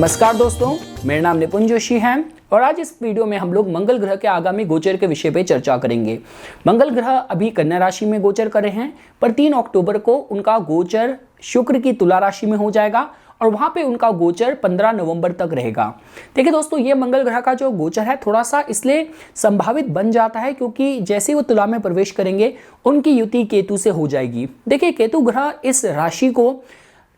नमस्कार दोस्तों, मेरा नाम निपुण जोशी है और आज इस वीडियो में हम लोग मंगल ग्रह के आगामी गोचर के विषय पे चर्चा करेंगे। मंगल ग्रह अभी कन्या राशि में गोचर कर रहे हैं, पर 3 अक्टूबर को उनका गोचर शुक्र की तुला राशि में हो जाएगा और वहां पे उनका गोचर 15 नवंबर तक रहेगा। देखिए दोस्तों, ये मंगल ग्रह का जो गोचर है थोड़ा सा इसलिए संभावित बन जाता है क्योंकि जैसे ही वो तुला में प्रवेश करेंगे उनकी युति केतु से हो जाएगी। देखिए, केतु ग्रह इस राशि को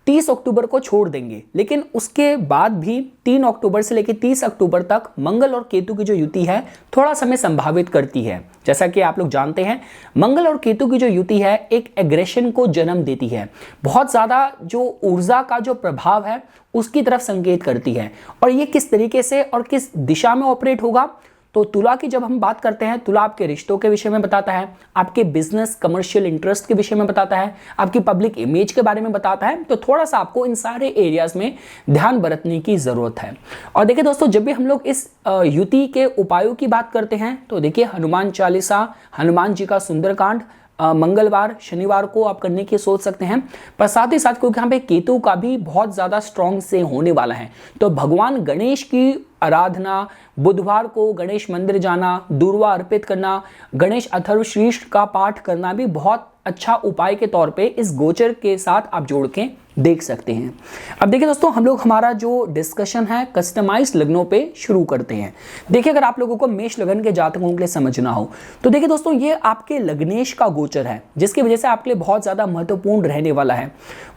30 अक्टूबर को छोड़ देंगे, लेकिन उसके बाद भी 3 अक्टूबर से लेकर 30 अक्टूबर तक मंगल और केतु की जो युति है थोड़ा समय संभावित करती है। जैसा कि आप लोग जानते हैं, मंगल और केतु की जो युति है एक एग्रेशन को जन्म देती है, बहुत ज़्यादा जो ऊर्जा का जो प्रभाव है उसकी तरफ संकेत करती है। और ये किस तरीके से और किस दिशा में ऑपरेट होगा, तो तुला की जब हम बात करते हैं, तुला आपके रिश्तों के विषय में बताता है, आपके बिजनेस कमर्शियल इंटरेस्ट के विषय में बताता है, आपकी पब्लिक इमेज के बारे में बताता है। तो थोड़ा सा आपको इन सारे एरियाज में ध्यान बरतने की जरूरत है। और देखिए दोस्तों, जब भी हम लोग इस युति के उपायों की बात करते हैं तो देखिए हनुमान चालीसा, हनुमान जी का सुंदरकांड मंगलवार शनिवार को आप करने की सोच सकते हैं। पर साथ ही साथ क्योंकि यहाँ पे केतु का भी बहुत ज्यादा स्ट्रॉन्ग से होने वाला है, तो भगवान गणेश की आराधना, बुधवार को गणेश मंदिर जाना, दूर्वा अर्पित करना, गणेश अथर्वशीर्ष का पाठ करना भी बहुत अच्छा उपाय के तौर पे इस गोचर के साथ आप जोड़ के देख सकते हैं। अब देखिए दोस्तों, हम लोग हमारा जो डिस्कशन है कस्टमाइज लग्नों पे शुरू करते हैं। देखिए, अगर आप लोगों को मेष लगन के जातकों के लिए समझना हो तो देखिए दोस्तों, ये आपके लग्नेश का गोचर है जिसकी वजह से आपके लिए बहुत ज्यादा महत्वपूर्ण रहने वाला है।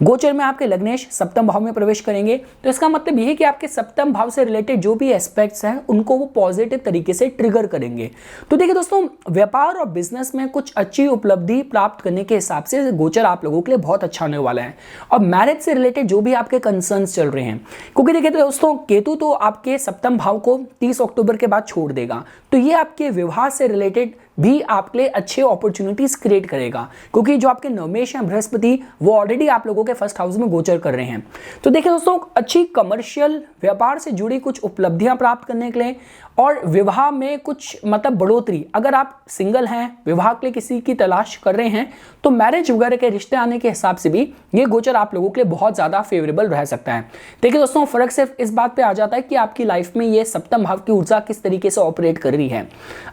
गोचर में आपके लग्नेश सप्तम भाव में प्रवेश करेंगे, तो इसका मतलब यह है कि आपके सप्तम भाव से रिलेटेड जो भी एस्पेक्ट्स हैं उनको वो पॉजिटिव तरीके से ट्रिगर करेंगे। तो देखिए दोस्तों, व्यापार और बिजनेस में कुछ अच्छी उपलब्धि प्राप्त करने के हिसाब से गोचर आप लोगों के लिए बहुत अच्छा होने वाला है। और मैरिज से रिलेटेड जो भी आपके कंसर्न्स चल रहे हैं, क्योंकि देखिए दोस्तों, केतु तो आपके सप्तम भाव को 30 अक्टूबर के बाद छोड़ देगा, तो ये आपके विवाह से रिलेटेड भी आपके लिए अच्छे अपॉर्चुनिटीज क्रिएट करेगा, क्योंकि जो आपके नवमेश हैं बृहस्पति वो ऑलरेडी आप लोगों के फर्स्ट हाउस में गोचर कर रहे हैं। तो देखिए दोस्तों, अच्छी कमर्शियल व्यापार से जुड़ी कुछ उपलब्धियां प्राप्त करने के लिए और विवाह में कुछ मतलब बढ़ोतरी, अगर आप सिंगल हैं, विवाह के लिए किसी की तलाश कर रहे हैं, तो मैरिज वगैरह के रिश्ते आने के हिसाब से भी ये गोचर आप लोगों के लिए बहुत ज्यादा फेवरेबल रह सकता है। देखिए दोस्तों, फर्क सिर्फ इस बात पे आ जाता है कि आपकी लाइफ में ये सप्तम भाव की ऊर्जा किस तरीके से ऑपरेट कर रही है।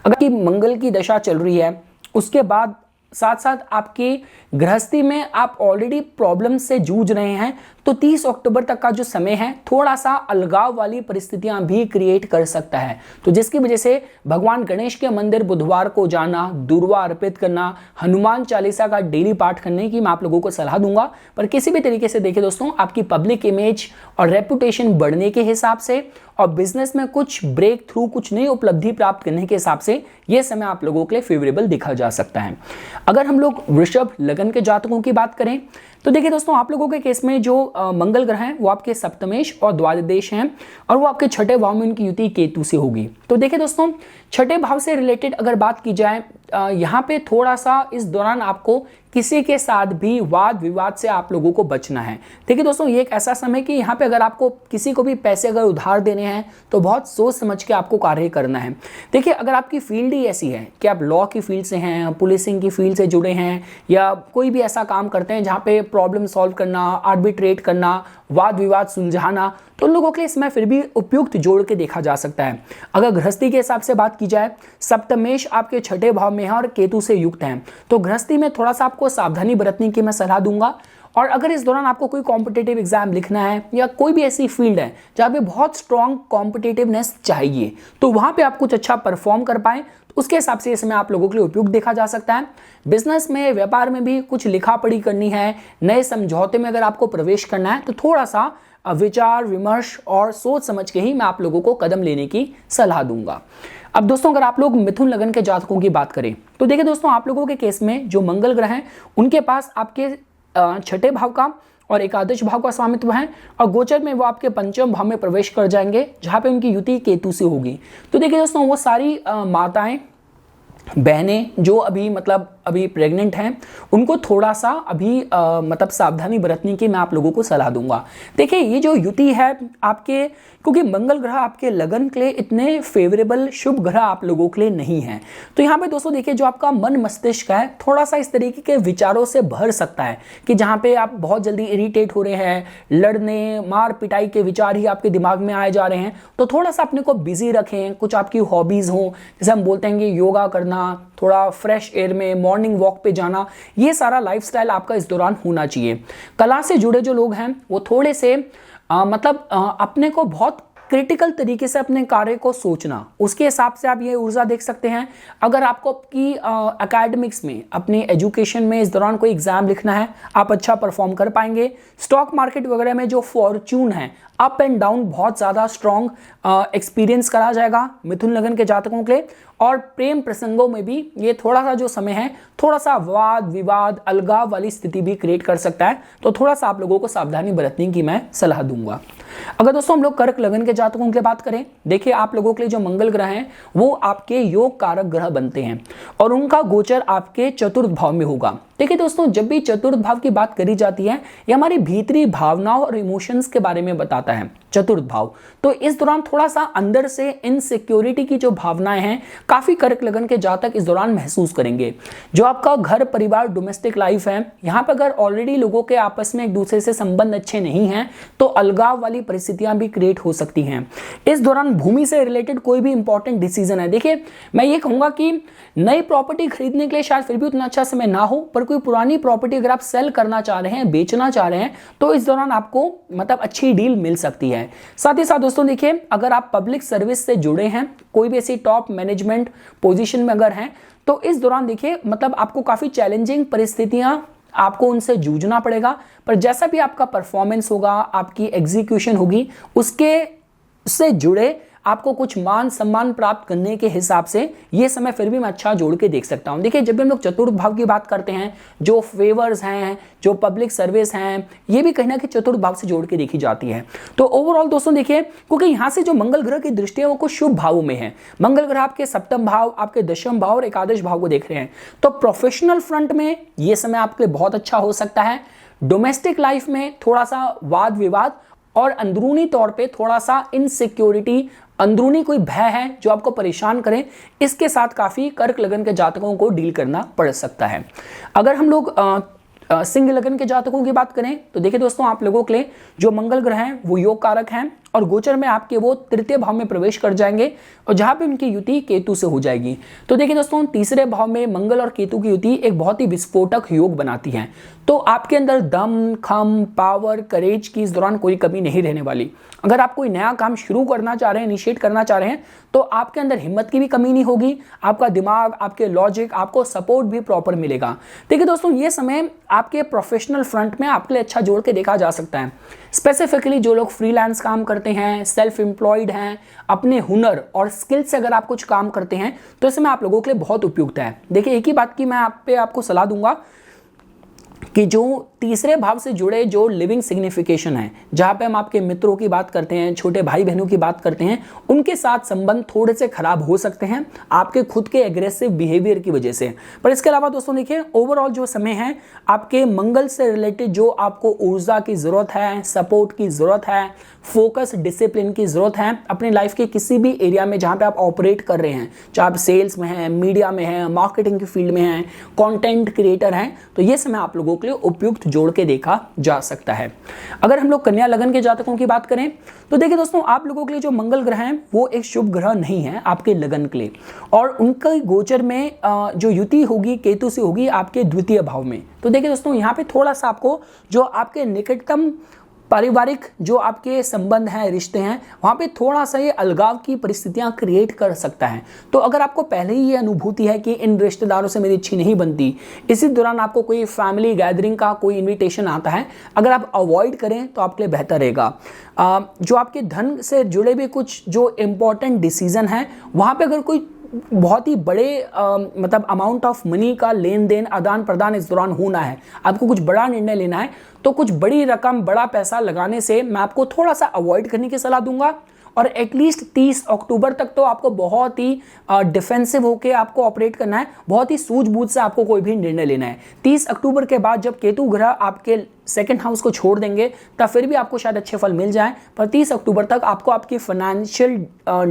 अगर की मंगल की दशा चल रही है, उसके बाद साथ साथ आपकी गृहस्थी में आप ऑलरेडी प्रॉब्लम से जूझ रहे हैं, तो 30 अक्टूबर तक का जो समय है थोड़ा सा अलगाव वाली परिस्थितियां भी क्रिएट कर सकता है। तो जिसकी वजह से भगवान गणेश के मंदिर बुधवार को जाना, दूर्वा अर्पित करना, हनुमान चालीसा का डेली पाठ करने की मैं आप लोगों को सलाह दूंगा। पर किसी भी तरीके से देखिए दोस्तों, आपकी पब्लिक इमेज और रेपुटेशन बढ़ने के हिसाब से और बिजनेस में कुछ ब्रेक थ्रू, कुछ नई उपलब्धि प्राप्त करने के हिसाब से यह समय आप लोगों के लिए फेवरेबल दिखा जा सकता है। अगर हम लोग वृषभ लगन के जातकों की बात करें तो देखिए दोस्तों, आप लोगों के केस में जो मंगल ग्रह हैं वो आपके सप्तमेश और द्वादश हैं और वो आपके छठे भाव में उनकी युति केतु से होगी। तो देखिए दोस्तों, छठे भाव से रिलेटेड अगर बात की जाए, यहाँ पे थोड़ा सा इस दौरान आपको किसी के साथ भी वाद विवाद से आप लोगों को बचना है। देखिए दोस्तों, ये एक ऐसा समय कि यहाँ पे अगर आपको किसी को भी पैसे अगर उधार देने हैं तो बहुत सोच समझ के आपको कार्य करना है। देखिए, अगर आपकी फील्ड ही ऐसी है कि आप लॉ की फील्ड से हैं, पुलिसिंग की फील्ड से जुड़े हैं या कोई भी ऐसा काम करते हैं जहाँ पे प्रॉब्लम सॉल्व करना, आर्बिट्रेट करना, वाद विवाद सुलझाना, तो उन लोगों के लिए इसमें फिर भी उपयुक्त जोड़ के देखा जा सकता है। अगर गृहस्थी के हिसाब से बात की जाए, सप्तमेश आपके छठे भाव में है और केतु से युक्त हैं, तो गृहस्थी में थोड़ा सा आपको सावधानी बरतने की मैं सलाह दूंगा। और अगर इस दौरान आपको कोई कॉम्पिटिटिव एग्जाम लिखना है या कोई भी ऐसी फील्ड है जहाँ पे बहुत स्ट्रॉन्ग कॉम्पिटिटिवनेस चाहिए, तो वहाँ पे आप कुछ अच्छा परफॉर्म कर पाएं, तो उसके हिसाब से इसमें आप लोगों के लिए उपयुक्त देखा जा सकता है। बिजनेस में, व्यापार में भी कुछ लिखा पढ़ी करनी है, नए समझौते में अगर आपको प्रवेश करना है, तो थोड़ा सा विचार विमर्श और सोच समझ के ही मैं आप लोगों को कदम लेने की सलाह दूंगा। अब दोस्तों, अगर आप लोग मिथुन लगन के जातकों की बात करें तो देखिए दोस्तों, आप लोगों के केस में जो मंगल ग्रह हैं उनके पास आपके छठे भाव का और एकादश भाव का स्वामित्व है और गोचर में वो आपके पंचम भाव में प्रवेश कर जाएंगे जहां पे उनकी युति केतु से होगी। तो देखिए दोस्तों, वो सारी माताएं बहनें जो अभी मतलब अभी प्रेग्नेंट हैं उनको थोड़ा सा अभी मतलब सावधानी बरतने की मैं आप लोगों को सलाह दूंगा। देखिए ये जो युति है आपके, क्योंकि मंगल ग्रह आपके लगन के लिए इतने फेवरेबल शुभ ग्रह आप लोगों के लिए नहीं है, तो यहाँ पे दोस्तों देखिए जो आपका मन मस्तिष्क है थोड़ा सा इस तरीके के विचारों से भर सकता है कि जहाँ पे आप बहुत जल्दी इरिटेट हो रहे हैं, लड़ने मार पिटाई के विचार ही आपके दिमाग में आए जा रहे हैं, तो थोड़ा सा अपने को बिजी रखें। कुछ आपकी हॉबीज हो, जैसे हम बोलते हैं कि योगा करना, थोड़ा फ्रेश एयर में मॉर्निंग वॉक पे जाना, ये सारा लाइफस्टाइल आपका इस दौरान होना चाहिए। कला से जुड़े जो लोग हैं वो थोड़े से अपने को बहुत क्रिटिकल तरीके से अपने कार्य को सोचना, उसके हिसाब से आप ये ऊर्जा देख सकते हैं। अगर आपको आपकी एकेडमिक्स में, अपनी एजुकेशन में इस दौरान कोई एग्जाम लिखना है, आप अच्छा परफॉर्म कर पाएंगे। स्टॉक मार्केट वगैरह में जो फॉर्च्यून है अप एंड डाउन बहुत ज़्यादा स्ट्रॉन्ग एक्सपीरियंस करा जाएगा मिथुन लगन के जातकों के लिए। और प्रेम प्रसंगों में भी ये थोड़ा सा जो समय है थोड़ा सा वाद विवाद अलगाव वाली स्थिति भी क्रिएट कर सकता है, तो थोड़ा सा आप लोगों को सावधानी बरतने की मैं सलाह दूंगा। अगर दोस्तों हम लोग कर्क लगन के जातकों की बात करें, देखिए आप लोगों के लिए जो मंगल ग्रह हैं वो आपके योग कारक ग्रह बनते हैं और उनका गोचर आपके चतुर्थ भाव में होगा। देखिए दोस्तों जब भी चतुर्थ भाव की बात करी जाती है ये हमारी भीतरी भावनाओं और इमोशंस के बारे में बताता है चतुर्थ भाव। तो इस दौरान थोड़ा सा अंदर से इनसिक्योरिटी की जो भावनाएं हैं काफी कर्क लगन के जातक इस दौरान महसूस करेंगे। जो आपका घर परिवार डोमेस्टिक लाइफ है, यहाँ पर अगर ऑलरेडी लोगों के आपस में एक दूसरे से संबंध अच्छे नहीं हैं तो अलगाव वाली परिस्थितियां भी क्रिएट हो सकती हैं। इस दौरान भूमि से रिलेटेड कोई भी इंपॉर्टेंट डिसीजन है, देखिए मैं ये कहूंगा कि नई प्रॉपर्टी खरीदने के लिए शायद फिर भी उतना अच्छा समय ना हो, पर कोई पुरानी प्रॉपर्टी अगर आप सेल करना चाह रहे हैं, बेचना चाह रहे हैं, तो इस दौरान आपको मतलब अच्छी डील मिल सकती है। साथ ही साथ दोस्तों देखिए अगर आप पब्लिक सर्विस से जुड़े हैं, कोई भी ऐसी टॉप मैनेजमेंट पोजीशन में अगर हैं, तो इस दौरान देखिए मतलब आपको काफी चैलेंजिंग परिस्थितियां आपको उनसे जूझना पड़ेगा, पर जैसा भी आपका परफॉर्मेंस होगा, आपकी एग्जीक्यूशन होगी, उसके से जुड़े आपको कुछ मान सम्मान प्राप्त करने के हिसाब से ये समय फिर भी मैं अच्छा जोड़ के देख सकता हूं। देखिए जब भी हम लोग चतुर्थ भाव की बात करते हैं, जो फेवर्स हैं, जो पब्लिक सर्विस हैं, ये भी कहीं ना कहीं चतुर्थ भाव से जोड़ के देखी जाती है। तो ओवरऑल दोस्तों देखिए क्योंकि यहां से जो मंगल ग्रह की दृष्टि है वो कुछ शुभ भावों में है। मंगल ग्रह आपके सप्तम भाव, आपके दशम भाव और एकादश भाव को देख रहे हैं, तो प्रोफेशनल फ्रंट में ये समय आपके लिए बहुत अच्छा हो सकता है। डोमेस्टिक लाइफ में थोड़ा सा वाद विवाद और अंदरूनी तौर पे थोड़ा सा इनसिक्योरिटी, अंदरूनी कोई भय है जो आपको परेशान करें, इसके साथ काफी कर्क लगन के जातकों को डील करना पड़ सकता है। अगर हम लोग सिंह लगन के जातकों की बात करें तो देखिए दोस्तों आप लोगों के लिए जो मंगल ग्रह हैं वो योग कारक हैं और गोचर में आपके वो तृतीय भाव में प्रवेश कर जाएंगे और जहां पे उनकी युति केतु से हो जाएगी। तो देखिए दोस्तों तीसरे भाव में मंगल और केतु की युति एक बहुत ही विस्फोटक योग बनाती है, तो आपके अंदर दम, खम, पावर, करेज की इस दौरान कोई कमी नहीं रहने वाली। अगर आप कोई नया काम शुरू करना चाह रहे हैं, इनिशिएट करना चाह रहे हैं, तो आपके अंदर हिम्मत की भी कमी नहीं होगी, आपका दिमाग, आपके लॉजिक, आपको सपोर्ट भी प्रॉपर मिलेगा। देखिए दोस्तों ये समय आपके प्रोफेशनल फ्रंट में आपके लिए अच्छा जोड़ के देखा जा सकता है। स्पेसिफिकली जो लोग फ्रीलांस काम करते हैं, सेल्फ एम्प्लॉयड हैं, अपने हुनर और स्किल से अगर आप कुछ काम करते हैं तो इस समय आप लोगों के लिए बहुत उपयुक्त है। देखिए एक ही बात की मैं आपको सलाह दूंगा कि जो तीसरे भाव से जुड़े जो लिविंग सिग्निफिकेशन है, जहां पे हम आपके मित्रों की बात करते हैं, छोटे भाई बहनों की बात करते हैं, उनके साथ संबंध थोड़े से खराब हो सकते हैं आपके खुद के एग्रेसिव बिहेवियर की वजह से। पर इसके अलावा दोस्तों देखिए ओवरऑल जो समय है आपके मंगल से रिलेटेड जो आपको ऊर्जा की जरूरत है, सपोर्ट की जरूरत है, फोकस डिसिप्लिन की जरूरत है अपनी लाइफ के किसी भी एरिया में जहां पे आप ऑपरेट कर रहे हैं, चाहे आप सेल्स में हैं, मीडिया में हैं, मार्केटिंग की फील्ड में हैं, कंटेंट क्रिएटर हैं, तो ये समय आप लोगों के लिए उपयुक्त जोड़ के देखा जा सकता है। अगर हम लोग कन्या लगन के जातकों की बात करें तो देखिए दोस्तों आप लोगों के लिए जो मंगल ग्रह हैं वो एक शुभ ग्रह नहीं है आपके लगन के लिए, और उनके गोचर में जो युति होगी केतु से होगी आपके द्वितीय भाव में। तो देखिए दोस्तों यहाँ पे थोड़ा सा आपको जो आपके निकटतम पारिवारिक जो आपके संबंध हैं, रिश्ते हैं, वहां पे थोड़ा सा ये अलगाव की परिस्थितियां क्रिएट कर सकता है। तो अगर आपको पहले ही ये अनुभूति है कि इन रिश्तेदारों से मेरी अच्छी नहीं बनती, इसी दौरान आपको कोई फैमिली गैदरिंग का कोई इनविटेशन आता है, अगर आप अवॉइड करें तो आपके लिए बेहतर रहेगा। जो आपके धन से जुड़े भी कुछ जो इंपॉर्टेंट डिसीजन है वहां पे अगर कोई बहुत ही बड़े मतलब अमाउंट ऑफ मनी का लेन देन, आदान प्रदान इस दौरान होना है, आपको कुछ बड़ा निर्णय लेना है, तो कुछ बड़ी रकम, बड़ा पैसा लगाने से मैं आपको थोड़ा सा अवॉइड करने की सलाह दूंगा। और एटलीस्ट 30 अक्टूबर तक तो आपको बहुत ही डिफेंसिव होकर आपको ऑपरेट करना है, बहुत ही सूझबूझ से आपको कोई भी निर्णय लेना है। 30 अक्टूबर के बाद जब केतु ग्रह आपके सेकंड हाउस को छोड़ देंगे तब फिर भी आपको शायद अच्छे फल मिल जाए, पर 30 अक्टूबर तक आपको आपकी फाइनेंशियल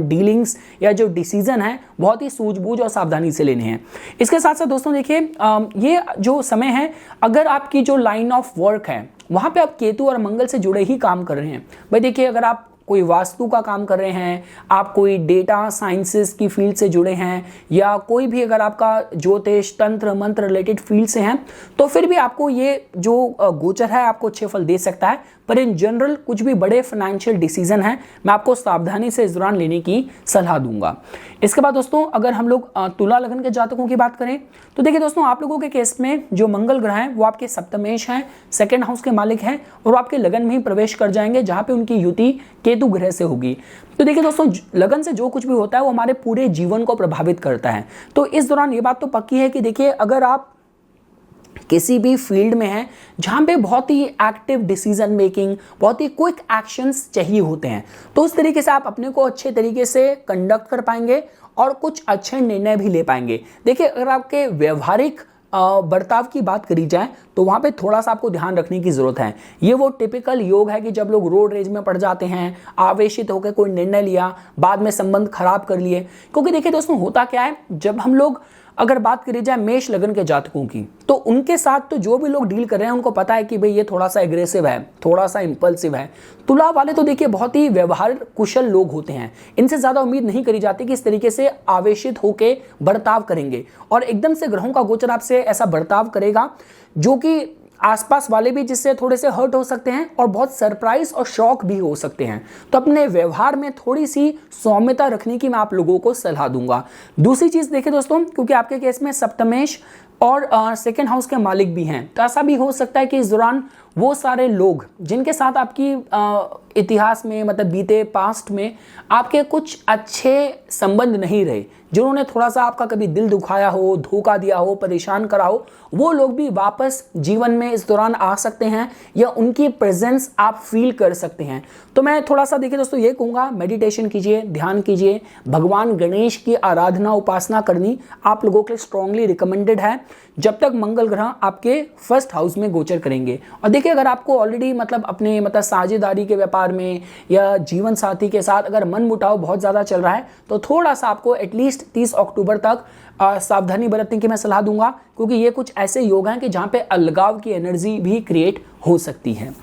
डीलिंग्स या जो डिसीजन है बहुत ही सूझबूझ और सावधानी से लेने हैं। इसके साथ साथ दोस्तों देखिए ये जो समय है, अगर आपकी जो लाइन ऑफ वर्क है वहां पे आप केतु और मंगल से जुड़े ही काम कर रहे हैं, भाई देखिए अगर आप कोई वास्तु का काम कर रहे हैं, आप कोई डेटा साइंसेस की फील्ड से जुड़े हैं, या कोई भी अगर आपका ज्योतिष तंत्र मंत्र रिलेटेड फील्ड से हैं, तो फिर भी आपको ये जो गोचर है आपको अच्छे फल दे सकता है। पर इन जनरल कुछ भी बड़े फाइनेंशियल डिसीजन हैं मैं आपको सावधानी से इस दौरान लेने की सलाह दूंगा। इसके बाद दोस्तों अगर हम लोग तुला लग्न के जातकों की बात करें तो देखिए दोस्तों आप लोगों के केस में जो मंगल ग्रह हैं वो आपके सप्तमेश हैं, सेकंड हाउस के मालिक हैं, और आपके लगन में ही प्रवेश कर जाएंगे जहां पे उनकी युति केतु ग्रह से होगी। तो देखिए दोस्तों लगन से जो कुछ भी होता है वो हमारे पूरे जीवन को प्रभावित करता है। तो इस दौरान ये बात तो पक्की है कि देखिए अगर आप किसी भी फील्ड में है जहां पे बहुत ही एक्टिव डिसीजन मेकिंग, बहुत ही क्विक एक्शंस चाहिए होते हैं, तो उस तरीके से आप अपने को अच्छे तरीके से कंडक्ट कर पाएंगे और कुछ अच्छे निर्णय भी ले पाएंगे। देखिए अगर आपके व्यवहारिक बर्ताव की बात करी जाए तो वहां पे थोड़ा सा आपको ध्यान रखने की जरूरत है। ये वो टिपिकल योग है कि जब लोग रोड रेज में पड़ जाते हैं, आवेशित होकर कोई निर्णय लिया, बाद में संबंध खराब कर लिए। क्योंकि देखिए दोस्तों होता क्या है, जब हम लोग अगर बात करी जाए मेष लगन के जातकों की, तो उनके साथ तो जो भी लोग डील कर रहे हैं उनको पता है कि भाई ये थोड़ा सा एग्रेसिव है, थोड़ा सा इंपल्सिव है। तुला वाले तो देखिए बहुत ही व्यवहार कुशल लोग होते हैं, इनसे ज्यादा उम्मीद नहीं करी जाती कि इस तरीके से आवेशित होकर बर्ताव करेंगे, और एकदम से ग्रहों का गोचर आपसे ऐसा बर्ताव करेगा जो कि आसपास वाले भी जिससे थोड़े से हर्ट हो सकते हैं और बहुत सरप्राइज और शॉक भी हो सकते हैं। तो अपने व्यवहार में थोड़ी सी सौम्यता रखने की मैं आप लोगों को सलाह दूंगा। दूसरी चीज देखिए दोस्तों, क्योंकि आपके केस में सप्तमेश और सेकेंड हाउस के मालिक भी हैं, तो ऐसा भी हो सकता है कि इस दौरान वो सारे लोग जिनके साथ आपकी इतिहास में मतलब बीते पास्ट में आपके कुछ अच्छे संबंध नहीं रहे, जिन्होंने थोड़ा सा आपका कभी दिल दुखाया हो, धोखा दिया हो, परेशान करा हो, वो लोग भी वापस जीवन में इस दौरान आ सकते हैं या उनकी प्रेजेंस आप फील कर सकते हैं। तो मैं थोड़ा सा देखिए दोस्तों ये कहूँगा, मेडिटेशन कीजिए, ध्यान कीजिए, भगवान गणेश की आराधना उपासना करनी आप लोगों के लिए स्ट्रांगली रिकमेंडेड है जब तक मंगल ग्रह आपके फर्स्ट हाउस में गोचर करेंगे। और देखिए अगर आपको ऑलरेडी मतलब अपने साझेदारी के व्यापार में या जीवन साथी के साथ अगर मन मुटाव बहुत ज़्यादा चल रहा है तो थोड़ा सा आपको एटलीस्ट 30 अक्टूबर तक सावधानी बरतने की मैं सलाह दूंगा, क्योंकि ये कुछ ऐसे योग हैं कि जहां पे अलगाव की एनर्जी भी क्रिएट हो सकती है।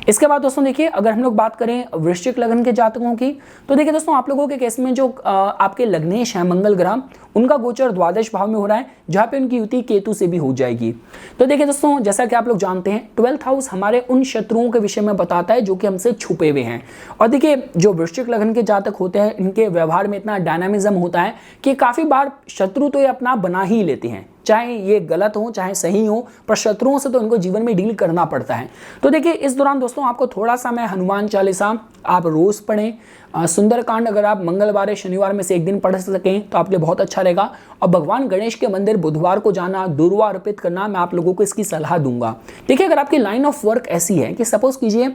इसके बाद दोस्तों देखिए अगर हम लोग बात करें वृश्चिक लगन के जातकों की, तो देखिए दोस्तों आप लोगों के केस में जो आपके लग्नेश हैं मंगल ग्रह, उनका गोचर द्वादश भाव में हो रहा है जहां पे उनकी युति केतु से भी हो जाएगी। तो देखिए दोस्तों जैसा कि आप लोग जानते हैं 12th हाउस हमारे उन शत्रुओं के विषय में बताता है जो कि हमसे छुपे हुए हैं। और देखिए जो वृश्चिक लगन के जातक होते हैं इनके व्यवहार में इतना डायनामिज्म होता है कि काफी बार शत्रु तो ये अपना बना ही लेते हैं, चाहे ये गलत हो चाहे सही हो, पर शत्रुओं से तो इनको जीवन में डील करना पड़ता है। तो देखिए इस दौरान दोस्तों आपको थोड़ा सा मैं हनुमान चालीसा आप रोज पढ़ें, सुंदरकांड अगर आप मंगलवार या शनिवार में से एक दिन पढ़ सकें तो आपके लिए बहुत अच्छा रहेगा। और भगवान गणेश के मंदिर बुधवार को जाना, दुर्वा अर्पित करना, मैं आप लोगों को इसकी सलाह दूंगा। देखिए अगर आपकी लाइन ऑफ वर्क ऐसी है कि सपोज कीजिए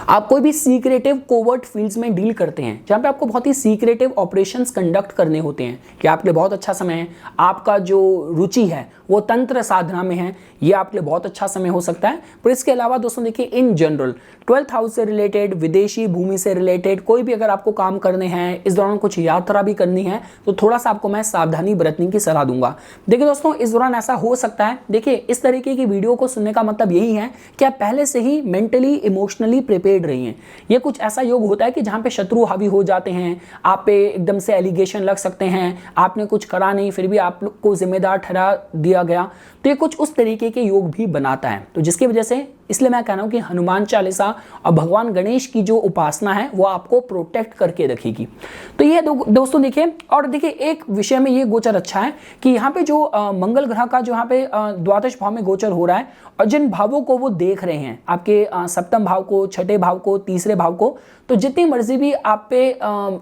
आप कोई भी सीक्रेटिव कोवर्ट फील्ड्स में डील करते हैं जहां पे आपको बहुत ही सीक्रेटिव ऑपरेशंस कंडक्ट करने होते हैं, कि आपके लिए बहुत अच्छा समय है। आपका जो रुचि है वो तंत्र साधना में है, ये आपके लिए बहुत अच्छा समय हो सकता है। पर इसके अलावा दोस्तों देखिए इन जनरल 12th हाउस से रिलेटेड, विदेशी भूमि से रिलेटेड कोई भी अगर आपको काम करने हैं, इस दौरान कुछ यात्रा भी करनी है, तो थोड़ा सा आपको मैं सावधानी बरतने की सलाह दूंगा। देखिए दोस्तों इस दौरान ऐसा हो सकता है, देखिए इस तरीके की वीडियो को सुनने का मतलब यही है कि आप पहले से ही मेंटली इमोशनली प्रिपेयर्ड रही हैं। ये कुछ ऐसा योग होता है कि जहां पे शत्रु हावी हो जाते हैं, आप पे एकदम से एलिगेशन लग सकते हैं, आपने कुछ करा नहीं फिर भी आप लोग को जिम्मेदार ठहरा दिया गया, तो ये कुछ उस तरीके के योग भी बनाता है। तो जिसकी वजह से इसलिए मैं कह रहा हूं कि हनुमान चालीसा और भगवान गणेश की जो उपासना है वो आपको प्रोटेक्ट करके रखेगी। तो ये दोस्तों देखिए, और देखिए एक विषय में ये गोचर अच्छा है कि यहाँ पे जो मंगल ग्रह का जो यहाँ पे द्वादश भाव में गोचर हो रहा है और जिन भावों को वो देख रहे हैं, आपके सप्तम भाव को, छठे भाव को, तीसरे भाव को, तो जितनी मर्जी भी आप पे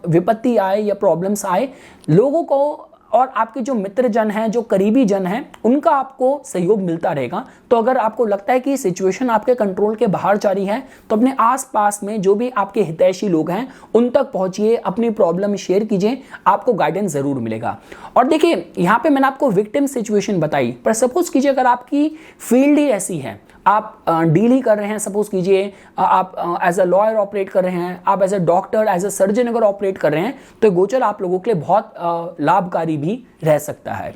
विपत्ति आए या प्रॉब्लम्स आए, लोगों को और आपके जो मित्र जन हैं, जो करीबी जन हैं, उनका आपको सहयोग मिलता रहेगा। तो अगर आपको लगता है कि सिचुएशन आपके कंट्रोल के बाहर जा रही है तो अपने आसपास में जो भी आपके हितैषी लोग हैं उन तक पहुंचिए, अपनी प्रॉब्लम शेयर कीजिए, आपको गाइडेंस जरूर मिलेगा। और देखिए यहाँ पे मैंने आपको विक्टिम सिचुएशन बताई, पर सपोज कीजिए अगर आपकी फील्ड ही ऐसी है, आप डील ही कर रहे हैं, सपोज कीजिए आप एज अ लॉयर ऑपरेट कर रहे हैं, आप as a doctor, as a surgeon अगर ऑपरेट कर रहे हैं, तो गोचर आप लोगों के लिए बहुत लाभकारी भी रह सकता है।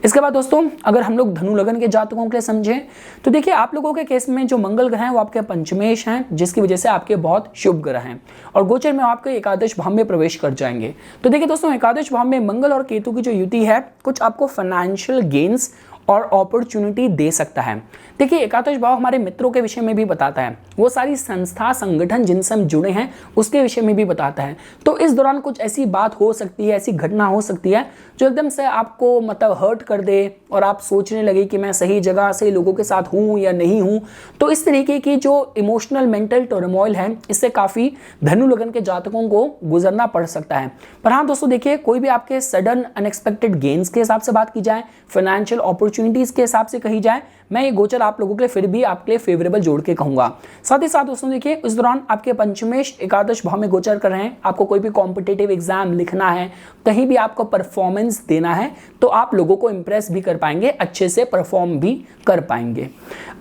इसके बाद दोस्तों अगर हम लोग धनु लगन के जातकों के लिए समझें तो देखिए आप लोगों के केस में जो मंगल ग्रह हैं वो आपके पंचमेश हैं, जिसकी वजह से आपके बहुत शुभ ग्रह हैं और गोचर में आपके एकादश भाव में प्रवेश कर जाएंगे। तो देखिए दोस्तों एकादश भाव में मंगल और केतु की जो युति है कुछ आपको फाइनेंशियल गेन्स और अपॉर्चुनिटी दे सकता है। देखिए एकादश भाव हमारे मित्रों के विषय में भी बताता है, वो सारी संस्था संगठन जिनसे हम जुड़े हैं उसके विषय में भी बताता है। तो इस दौरान कुछ ऐसी बात हो सकती है, ऐसी घटना हो सकती है जो एकदम से आपको मतलब हर्ट कर दे और आप सोचने लगे कि मैं सही जगह सही लोगों के साथ हूँ या नहीं हूँ। तो इस तरीके की जो इमोशनल मेंटल टर्मोइल है इससे काफ़ी धनु लगन के जातकों को गुजरना पड़ सकता है। पर हाँ दोस्तों देखिए कोई भी आपके सडन अनएक्सपेक्टेड गेन्स के हिसाब से बात की जाए, फाइनेंशियल अपॉर्चुनिटीज के हिसाब से कही जाए, मैं ये गोचर आप लोगों के लिए फिर भी आपके लिए फेवरेबल जोड़ के कहूंगा। साथ ही साथ दोस्तों देखिए इस दौरान आपके पंचमेश एकादश भाव में गोचर कर रहे हैं, आपको कोई भी कॉम्पिटिटिव एग्जाम लिखना है, कहीं भी आपको परफॉर्मेंस देना है तो आप लोगों को इंप्रेस भी कर पाएंगे, अच्छे से परफॉर्म भी कर पाएंगे।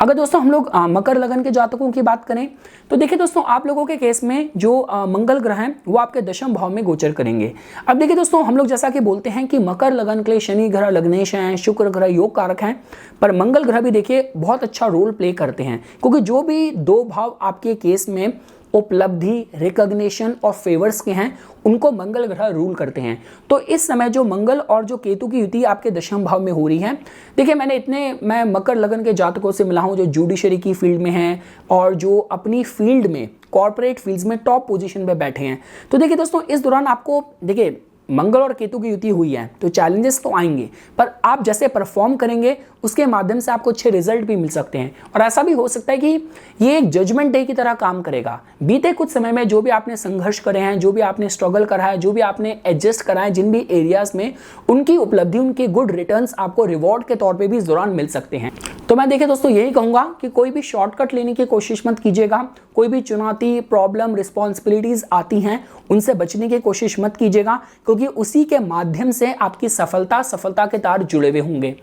अगर दोस्तों हम लोग मकर लगन के जातकों की बात करें तो देखिए दोस्तों आप लोगों के केस में जो मंगल ग्रह हैं वो आपके दशम भाव में गोचर करेंगे। अब देखिए दोस्तों हम लोग जैसा कि बोलते हैं कि मकर लगन के लिए शनि ग्रह लग्नेश हैं, शुक्र ग्रह योग कारक हैं, पर मंगल ग्रह भी देखिए बहुत अच्छा रोल प्ले करते हैं क्योंकि जो भी दो भाव आपके केस में उपलब्धि, रिकॉग्निशन और फेवर्स के हैं उनको मंगल ग्रह रूल करते हैं। तो इस समय जो मंगल और जो केतु की युति आपके दशम भाव में हो रही है, देखिए मैं मकर लगन के जातकों से मिला हूं जो जुडिशरी की फील्ड में हैं और जो अपनी फील्ड में कॉर्पोरेट फील्ड्स में टॉप पोजीशन पे बैठे हैं। तो देखिए दोस्तों इस दौरान आपको देखिए मंगल और केतु की युति हुई है तो चैलेंजेस तो आएंगे, पर आप जैसे परफॉर्म करेंगे उसके माध्यम से आपको अच्छे रिजल्ट भी मिल सकते हैं। और ऐसा भी हो सकता है कि ये एक जजमेंट डे की तरह काम करेगा। बीते कुछ समय में जो भी आपने संघर्ष करे हैं, जो भी आपने स्ट्रगल करा है, जो भी आपने एडजस्ट करा है जिन भी एरियाज में, उनकी उपलब्धि, उनके गुड रिटर्न्स आपको रिवॉर्ड के तौर पर भी इस दौरान मिल सकते हैं। तो मैं देखिए दोस्तों यही कहूंगा कि कोई भी शॉर्टकट लेने की कोशिश मत कीजिएगा, कोई भी चुनौती, प्रॉब्लम, रिस्पॉन्सिबिलिटीज आती हैं उनसे बचने की कोशिश मत कीजिएगा, क्योंकि उसी के माध्यम से आपकी सफलता के तार जुड़े हुए होंगे।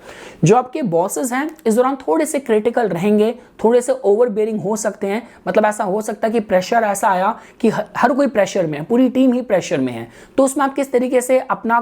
जो आपके बॉसेस हैं इस दौरान थोड़े से क्रिटिकल रहेंगे, थोड़े से ओवरबेयरिंग हो सकते हैं। मतलब ऐसा हो सकता है कि प्रेशर ऐसा आया कि हर कोई प्रेशर में है, पूरी टीम ही प्रेशर में है, तो उसमें आप किस तरीके से अपना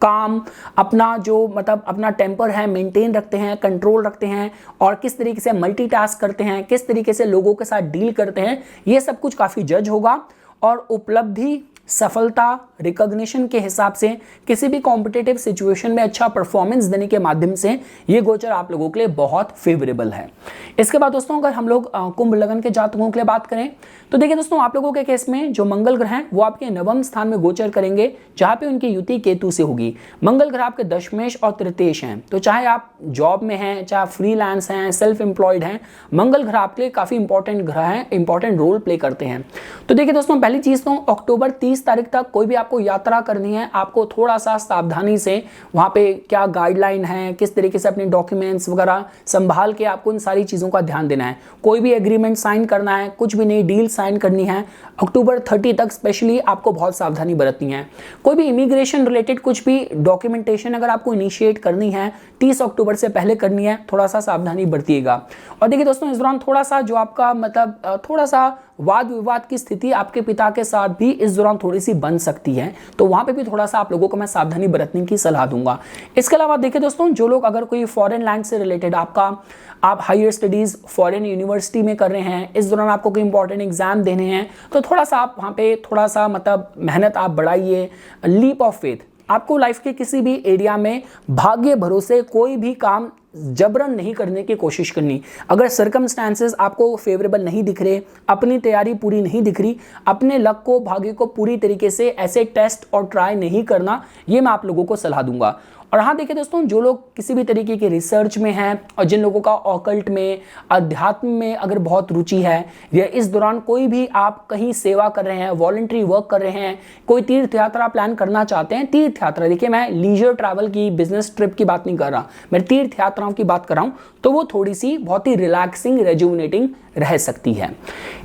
काम, अपना जो मतलब अपना टेम्पर है मेंटेन रखते हैं, कंट्रोल रखते हैं और किस तरीके से मल्टीटास्क करते हैं, किस तरीके से लोगों के साथ डील करते हैं, ये सब कुछ काफ़ी जज होगा। और उपलब्धि, सफलता, रिकॉग्निशन के हिसाब से किसी भी कॉम्पिटिटिव सिचुएशन में अच्छा परफॉर्मेंस देने के माध्यम से ये गोचर आप लोगों के लिए बहुत फेवरेबल है। इसके बाद दोस्तों अगर हम लोग कुंभ लगन के जातकों के लिए बात करें तो देखिए दोस्तों आप लोगों के केस में जो मंगल ग्रह हैं वो आपके नवम स्थान में गोचर करेंगे, जहां पे उनकी युति केतु से होगी। मंगल ग्रह आपके दशमेश और तृतीयेश हैं, तो चाहे आप जॉब में हैं, चाहे फ्रीलांस हैं, सेल्फ एम्प्लॉयड हैं, मंगल ग्रह आपके लिए काफी इंपॉर्टेंट ग्रह हैं, इंपॉर्टेंट रोल प्ले करते हैं। तो देखिए दोस्तों पहली चीज तो अक्टूबर 30 तारीख तक कोई भी आपको यात्रा करनी है, आपको थोड़ा सा सावधानी से वहां पे क्या गाइडलाइन है, किस तरीके से अपने डॉक्यूमेंट्स वगैरह संभाल के आपको इन सारी चीजों का ध्यान देना है। कोई भी एग्रीमेंट साइन करना है, कुछ भी नई डील साइन करनी है, अक्टूबर 30 तक स्पेशली आपको बहुत सावधानी बरतनी है। कोई भी इमिग्रेशन रिलेटेड कुछ भी डॉक्यूमेंटेशन अगर आपको इनिशिएट करनी है 30 अक्टूबर से पहले करनी है, थोड़ा सा सावधानी बरतिएगा। और देखिए दोस्तों इस दौरान थोड़ा सा जो आपका मतलब थोड़ा सा वाद विवाद की स्थिति आपके पिता के साथ भी इस दौरान थोड़ी सी बन सकती है, तो वहां पे भी थोड़ा सा आप लोगों को मैं सावधानी बरतने की सलाह दूंगा। इसके अलावा देखिए दोस्तों जो लोग अगर कोई फॉरेन लैंड से रिलेटेड आप हायर स्टडीज फॉरेन यूनिवर्सिटी में कर रहे हैं, इस दौरान आपको कोई इंपॉर्टेंट एग्जाम देने हैं, तो थोड़ा सा आप वहाँ पे थोड़ा सा मतलब मेहनत आप बढ़ाइए। लीप ऑफ फेथ, आपको लाइफ के किसी भी एरिया में भाग्य भरोसे कोई भी काम जबरन नहीं करने की कोशिश करनी। अगर सर्कमस्टेंसेस आपको फेवरेबल नहीं दिख रहे, अपनी तैयारी पूरी नहीं दिख रही, अपने लक को, भाग्य को पूरी तरीके से ऐसे टेस्ट और ट्राई नहीं करना, ये मैं आप लोगों को सलाह दूंगा। और हाँ देखिए दोस्तों, जो लोग किसी भी तरीके की रिसर्च में हैं और जिन लोगों का ऑकल्ट में, अध्यात्म में अगर बहुत रुचि है, या इस दौरान कोई भी आप कहीं सेवा कर रहे हैं, वॉलंटरी वर्क कर रहे हैं, कोई तीर्थ यात्रा प्लान करना चाहते हैं, तीर्थ यात्रा, देखिए मैं लीजर ट्रैवल की, बिजनेस ट्रिप की बात नहीं कर रहा, मैं तीर्थ यात्राओं की बात कर रहा हूं, तो वो थोड़ी सी बहुत ही रिलैक्सिंग, रेजुविनेटिंग रह सकती है।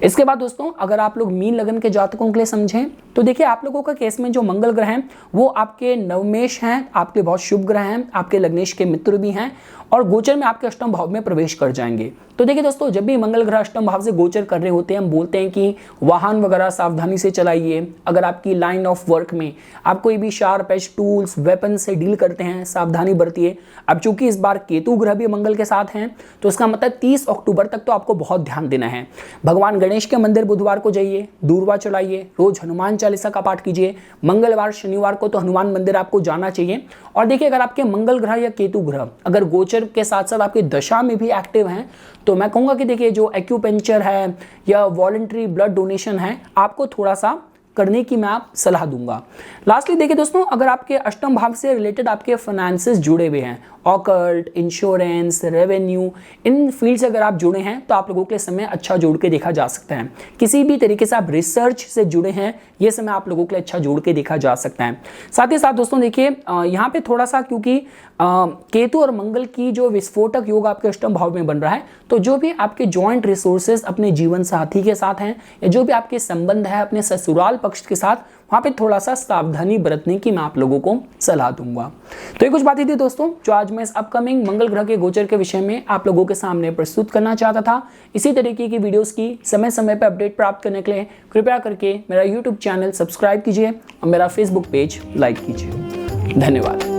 इसके बाद दोस्तों, अगर आप लोग मीन लगन के जातकों के लिए समझें तो देखिए आप लोगों का केस में जो मंगल ग्रह हैं वो आपके नवमेश हैं, आपके बहुत शुभ ग्रह हैं, आपके लग्नेश के मित्र भी हैं और गोचर में आपके अष्टम भाव में प्रवेश कर जाएंगे। तो देखिए दोस्तों, जब भी मंगल ग्रह अष्टम भाव से गोचर कर रहे होते हैं, हम बोलते हैं कि वाहन वगैरह सावधानी से चलाइए। अगर आपकी लाइन ऑफ वर्क में आप कोई भी शार्प एज टूल्स, वेपन से डील करते हैं, सावधानी बरतिए। अब चूंकि इस बार केतु ग्रह भी मंगल के साथ हैं, तो इसका मतलब 30 अक्टूबर तक तो आपको बहुत ध्यान देना है। भगवान गणेश के मंदिर बुधवार को जाइए, दूरवा चलाइए, रोज हनुमान चालीसा का पाठ कीजिए। मंगलवार शनिवार को तो हनुमान मंदिर आपको जाना चाहिए। और देखिए, अगर आपके मंगल ग्रह या केतु ग्रह अगर गोचर के साथ साथ आपकी दशा में भी एक्टिव हैं, तो मैं कहूंगा कि देखिए जो एक्यूपेंचर है या वॉलंटरी ब्लड डोनेशन है, आपको थोड़ा सा करने की मैं आप सलाह दूंगा। लास्टली देखिए दोस्तों, अगर आपके अष्टम भाव से रिलेटेड आपके फाइनेंसेस जुड़े हुए हैं, ऑकल्ट, इंश्योरेंस, रेवेन्यू, इन फील्ड से अगर आप जुड़े हैं तो आप लोगों के समय अच्छा जोड़ के देखा जा सकता है। किसी भी तरीके से आप रिसर्च से जुड़े हैं, ये समय आप लोगों के लिए अच्छा जोड़ के देखा जा सकता है। साथ ही साथ दोस्तों देखिए, यहाँ पे थोड़ा सा क्योंकि केतु और मंगल की जो विस्फोटक योग आपके अष्टम भाव में बन रहा है, तो जो भी आपके जॉइंट रिसोर्सेज अपने जीवन साथी के साथ हैं या जो भी आपके संबंध है अपने ससुराल पक्ष के साथ, वहां पे थोड़ा सा सावधानी बरतने की मैं आप लोगों को सलाह दूंगा। तो ये कुछ बातें थी दोस्तों जो आज मैं इस अपकमिंग मंगल ग्रह के गोचर के विषय में आप लोगों के सामने प्रस्तुत करना चाहता था। इसी तरीके की वीडियोस की समय समय पर अपडेट प्राप्त करने के लिए कृपया करके मेरा YouTube चैनल सब्सक्राइब कीजिए और मेरा Facebook पेज लाइक कीजिए। धन्यवाद।